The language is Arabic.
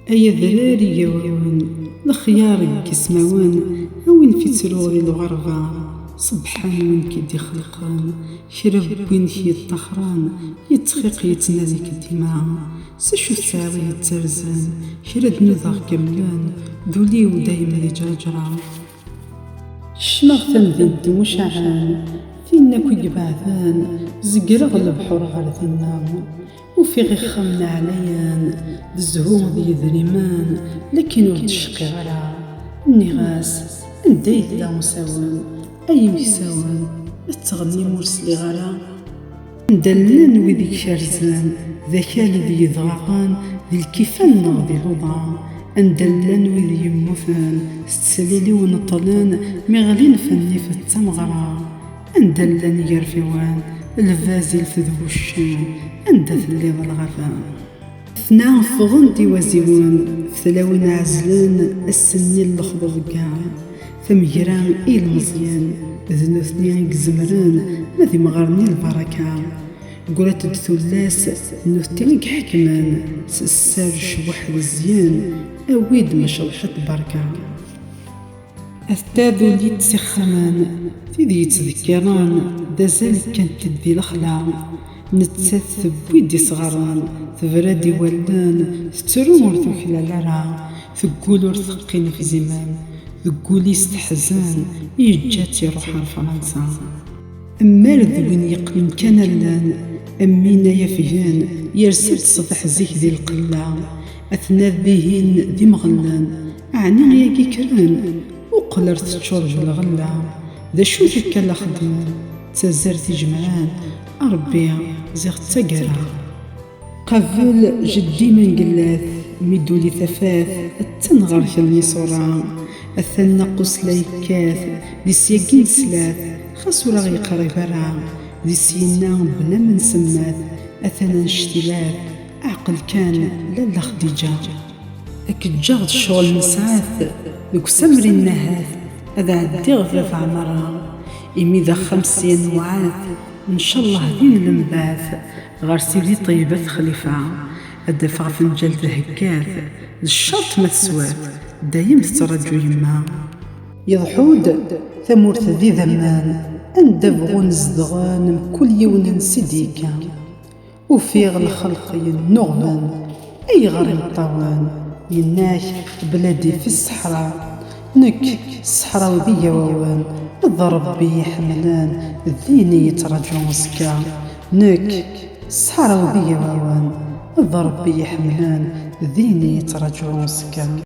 أيا ذراري ياوان الخيار كيسماوان أوين في تروري الغربة سبحان وين كيدي خلقان شرب وين كي الطخران يتخيق يتنازيك الدماء سشو تساوي يترزان شرد نذاغ كملان ذولي ودايما ذي جرجرة شنغ ذي مشعان فينا كي بعثان زقرغ البحر غرثنا وفي غخمنا عليان الزهور ذي ذريمان لكن ولد الشقي غرا النغاس انديت لا مساوان اي مساوان التغني مرسلي غرا ندلن وذيك شرزان ذاك الذي يضغطان ذي الكيفان نغضي الوضع اندلن وذي يموفان ستسليلي ونطلان مغلين فني في التمغرا اندلن يرفوان الفازل تذو الشام اندث اللي بالغفا ثنا فغن ديوازيون ثلاوين عزلان السني الخضر كاع ثمجران إيل مزيان ذنو ثنين كزمران ماذي مغرني البركة قولت الثلاث نوثتين كحكمان سسار شبوح الزيان أويد مشوحة بركة أثتاذو لي تسخمان تيدي يتذكران دازال كانت تدي الخلا نتساث بويدي صغران تبرادي ولان تترور ثوكلا لرا ثقول ورثقين في زمان ثقولي استحزان يجاتي روحها لفرنسا أمارد وين يقمن كان لان أمينا يفيان يرسل صبح زيك ذي القلة أثناء ذيهن ذي مغلان أعني غياكي كران وقلرت تشور بالغلة ذا شو ذكا لخدمان تزرتي جمعان أربيع زيغ تقرا قبل جدي من قلاث ميدولي ثفاث التنغر كلني صورا الثنا قسلي كاث دي سياقين سلاث خاصو رغي قريبرا دي سينا بلا من سماث أثنا اشتلاث عقل كان لالا خديجة أكجاغد الشغل نسعاث ذوك سمري النهاث هذا عدي غفاف عمرها إمي ذا 50 وعاث إن شاء الله دين المباث غار سيدي طيبة خليفة أدفع فنجال هكاث الشرط ما تسوات دايم تترجو يما يضحود ثمورت ذي ذمان أندبغون زدغان كل يوم سديكا وفيغ الخلق ينغبان أي غريب طوان يناك بلادي في الصحراء نك الصحراء وذي ووان الضرب بي حملان الذيني يترجو مسكا نك الصحراء وذي ووان الضرب بي حملان الذيني يترجو مسكا